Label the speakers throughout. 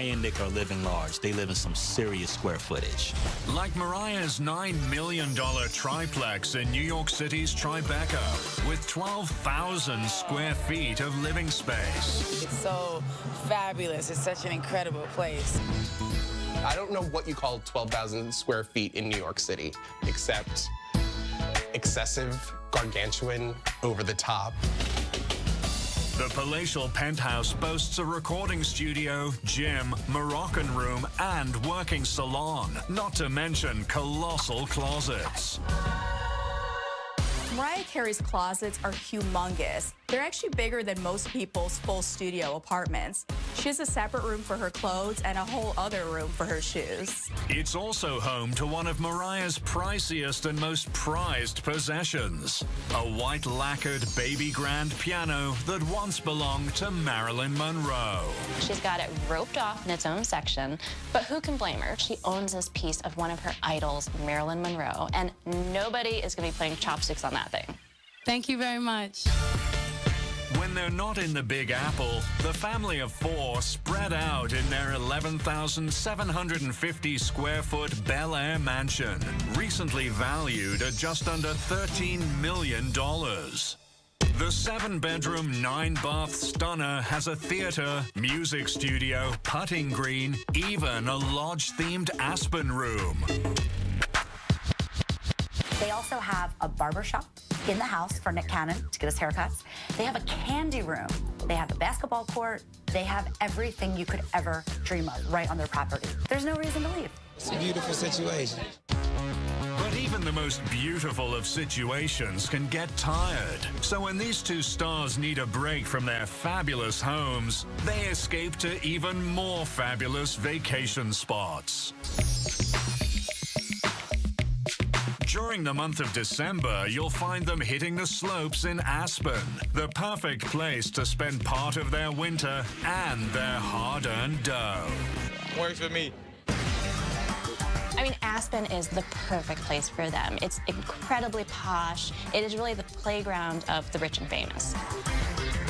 Speaker 1: Mariah and Nick are living large. They live in some serious square footage.
Speaker 2: Like Mariah's $9 million triplex in New York City's Tribeca, with 12,000 square feet of living space.
Speaker 3: It's so fabulous. It's such an incredible place.
Speaker 4: I don't know what you call 12,000 square feet in New York City, except excessive, gargantuan, over the top.
Speaker 2: The palatial penthouse boasts a recording studio, gym, Moroccan room, and working salon, not to mention colossal closets.
Speaker 5: Mariah Carey's closets are humongous. They're actually bigger than most people's full studio apartments. She has a separate room for her clothes and a whole other room for her shoes.
Speaker 2: It's also home to one of Mariah's priciest and most prized possessions, a white lacquered baby grand piano that once belonged to Marilyn Monroe.
Speaker 6: She's got it roped off in its own section, but who can blame her? She owns this piece of one of her idols, Marilyn Monroe, and nobody is going to be playing chopsticks on that thing.
Speaker 7: Thank you very much.
Speaker 2: When they're not in the Big Apple, the family of four spread out in their 11,750 square foot Bel Air mansion, recently valued at just under $13 million. The 7-bedroom, 9-bath stunner has a theater, music studio, putting green, even a lodge-themed Aspen room.
Speaker 8: They also have a barber shop in the house for Nick Cannon to get his haircuts. They have a candy room. They have a basketball court. They have everything you could ever dream of right on their property. There's no reason to leave.
Speaker 9: It's a beautiful situation.
Speaker 2: But even the most beautiful of situations can get tired. So when these two stars need a break from their fabulous homes, they escape to even more fabulous vacation spots. During the month of December, you'll find them hitting the slopes in Aspen, the perfect place to spend part of their winter and their hard-earned dough.
Speaker 9: Works for me.
Speaker 6: I mean, Aspen is the perfect place for them. It's incredibly posh. It is really the playground of the rich and famous.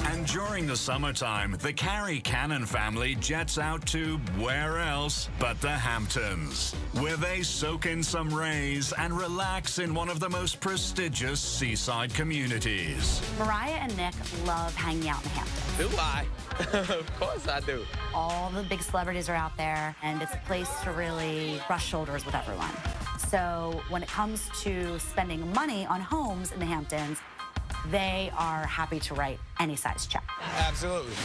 Speaker 2: And during the summertime, the Carey Cannon family jets out to where else but the Hamptons, where they soak in some rays and relax in one of the most prestigious seaside communities.
Speaker 8: Mariah and Nick love hanging out in the Hamptons.
Speaker 9: Do I? Of course I do.
Speaker 8: All the big celebrities are out there, and it's a place to really brush shoulders with everyone. So when it comes to spending money on homes in the Hamptons, they are happy to write any size check.
Speaker 9: Absolutely.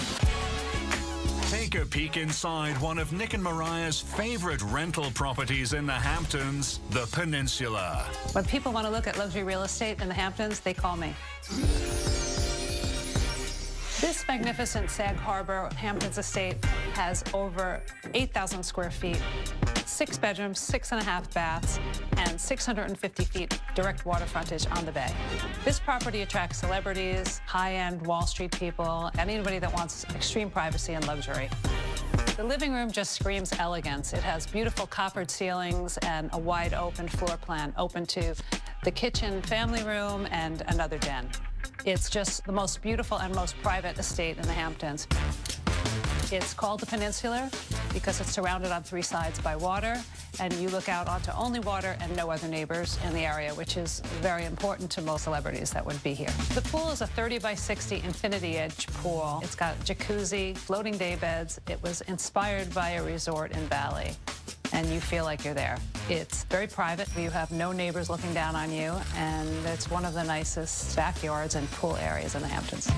Speaker 2: Take a peek inside one of Nick and Mariah's favorite rental properties in the Hamptons, the Peninsula.
Speaker 7: When people want to look at luxury real estate in the Hamptons, they call me. This magnificent Sag Harbor Hamptons estate has over 8,000 square feet, 6 bedrooms, 6.5 baths, and 650 feet direct water frontage on the bay. This property attracts celebrities, high-end Wall Street people, and anybody that wants extreme privacy and luxury. The living room just screams elegance. It has beautiful coppered ceilings and a wide open floor plan open to the kitchen, family room, and another den. It's just the most beautiful and most private estate in the Hamptons. It's called the Peninsula because it's surrounded on 3 sides by water, and you look out onto only water and no other neighbors in the area, which is very important to most celebrities that would be here. The pool is a 30 by 60 infinity edge pool. It's got jacuzzi, floating day beds. It was inspired by a resort in Bali, and you feel like you're there. It's very private. You have no neighbors looking down on you, and it's one of the nicest backyards and pool areas in the Hamptons.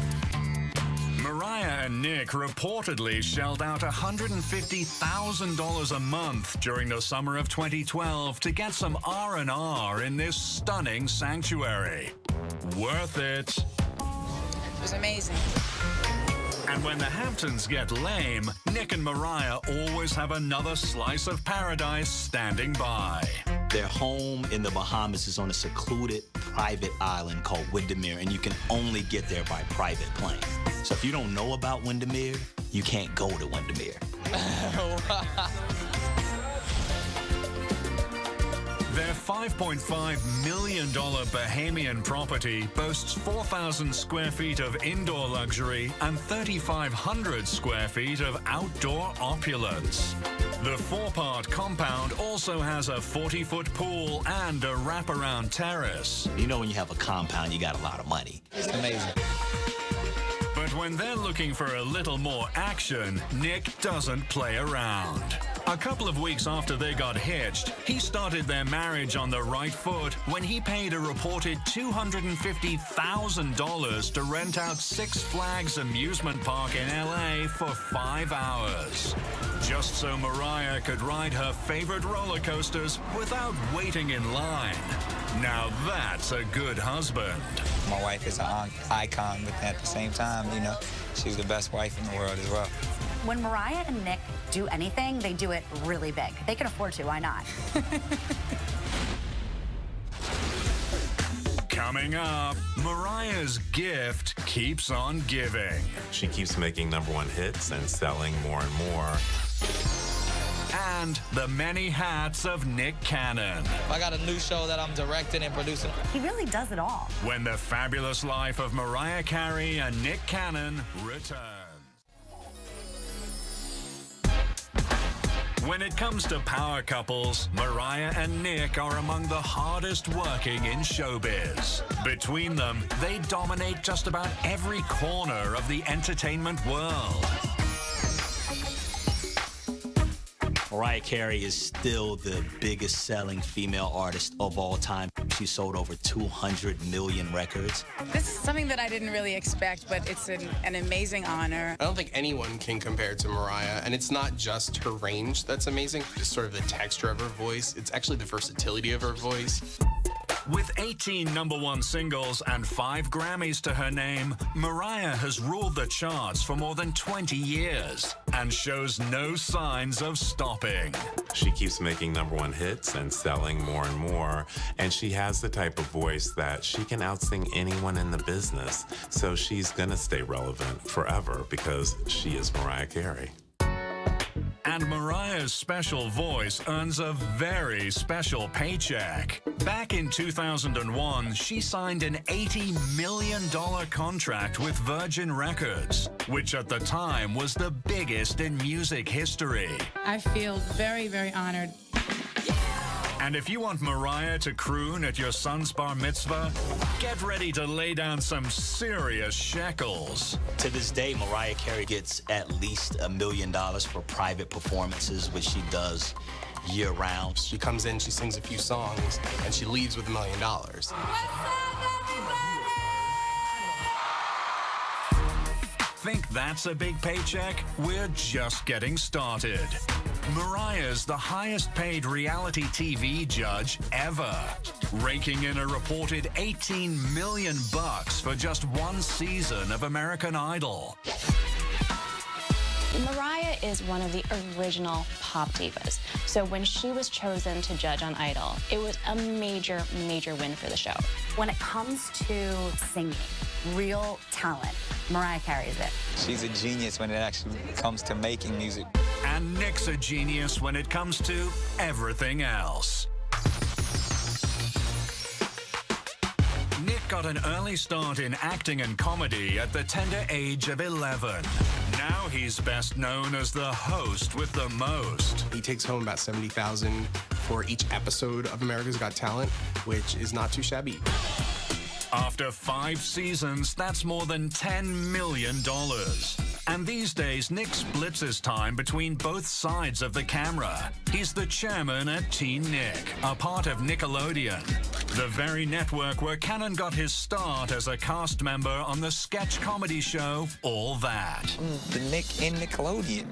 Speaker 2: Mariah and Nick reportedly shelled out $150,000 a month during the summer of 2012 to get some R&R in this stunning sanctuary. Worth it.
Speaker 3: It was amazing.
Speaker 2: And when the Hamptons get lame, Nick and Mariah always have another slice of paradise standing by.
Speaker 1: Their home in the Bahamas is on a secluded private island called Windermere, and you can only get there by private plane. So if you don't know about Windermere, you can't go to Windermere.
Speaker 2: Their $5.5 million Bahamian property boasts 4,000 square feet of indoor luxury and 3,500 square feet of outdoor opulence. The 4-part compound also has a 40-foot pool and a wraparound terrace.
Speaker 1: You know when you have a compound, you got a lot of money.
Speaker 9: It's amazing.
Speaker 2: But when they're looking for a little more action, Nick doesn't play around. A couple of weeks after they got hitched, he started their marriage on the right foot when he paid a reported $250,000 to rent out Six Flags amusement park in LA for 5 hours. Just so Mariah could ride her favorite roller coasters without waiting in line. Now that's a good husband.
Speaker 9: My wife is an icon, but at the same time, you know, she's the best wife in the world as well.
Speaker 8: When Mariah and Nick do anything, they do it really big. They can afford to, why not?
Speaker 2: Coming up, Mariah's gift keeps on giving.
Speaker 10: She keeps making #1 hits and selling more and more.
Speaker 2: And the many hats of Nick Cannon.
Speaker 9: I got a new show that I'm directing and producing.
Speaker 8: He really does it all.
Speaker 2: When the fabulous life of Mariah Carey and Nick Cannon returns. When it comes to power couples, Mariah and Nick are among the hardest working in showbiz. Between them, they dominate just about every corner of the entertainment world.
Speaker 1: Mariah Carey is still the biggest selling female artist of all time. She sold over 200 million records.
Speaker 3: This is something that I didn't really expect, but it's an amazing honor.
Speaker 4: I don't think anyone can compare to Mariah, and it's not just her range that's amazing. It's sort of the texture of her voice. It's actually the versatility of her voice.
Speaker 2: With 18 #1 singles and 5 Grammys to her name, Mariah has ruled the charts for more than 20 years and shows no signs of stopping.
Speaker 10: She keeps making #1 hits and selling more and more, and she has the type of voice that she can outsing anyone in the business. So she's gonna stay relevant forever because she is Mariah Carey.
Speaker 2: And Mariah's special voice earns a very special paycheck. Back in 2001, she signed an $80 million contract with Virgin Records, which at the time was the biggest in music history.
Speaker 3: I feel very, very honored.
Speaker 2: And if you want Mariah to croon at your son's bar mitzvah, get ready to lay down some serious shekels.
Speaker 1: To this day, Mariah Carey gets at least $1 million for private performances, which she does year-round.
Speaker 4: She comes in, she sings a few songs, and she leaves with $1 million.
Speaker 2: Think that's a big paycheck? We're just getting started. Mariah's the highest paid reality TV judge ever, raking in a reported $18 million for just one season of American Idol.
Speaker 6: Mariah is one of the original pop divas. So when she was chosen to judge on Idol, it was a major, major win for the show.
Speaker 8: When it comes to singing, real talent, Mariah carries it.
Speaker 9: She's a genius when it actually comes to making music.
Speaker 2: And Nick's a genius when it comes to everything else. Nick got an early start in acting and comedy at the tender age of 11. Now he's best known as the host with the most.
Speaker 4: He takes home about $70,000 for each episode of America's Got Talent, which is not too shabby.
Speaker 2: After 5 seasons, that's more than $10 million. And these days, Nick splits his time between both sides of the camera. He's the chairman at Teen Nick, a part of Nickelodeon, the very network where Cannon got his start as a cast member on the sketch comedy show All That.
Speaker 9: The Nick in Nickelodeon.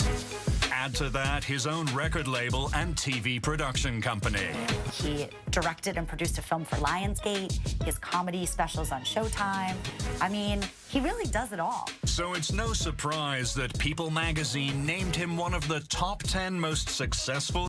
Speaker 2: Add to that his own record label and TV production company.
Speaker 8: He directed and produced a film for Lionsgate, his comedy specials on Showtime. I mean, he really does it all.
Speaker 2: So it's no surprise that People magazine named him one of the top 10 most successful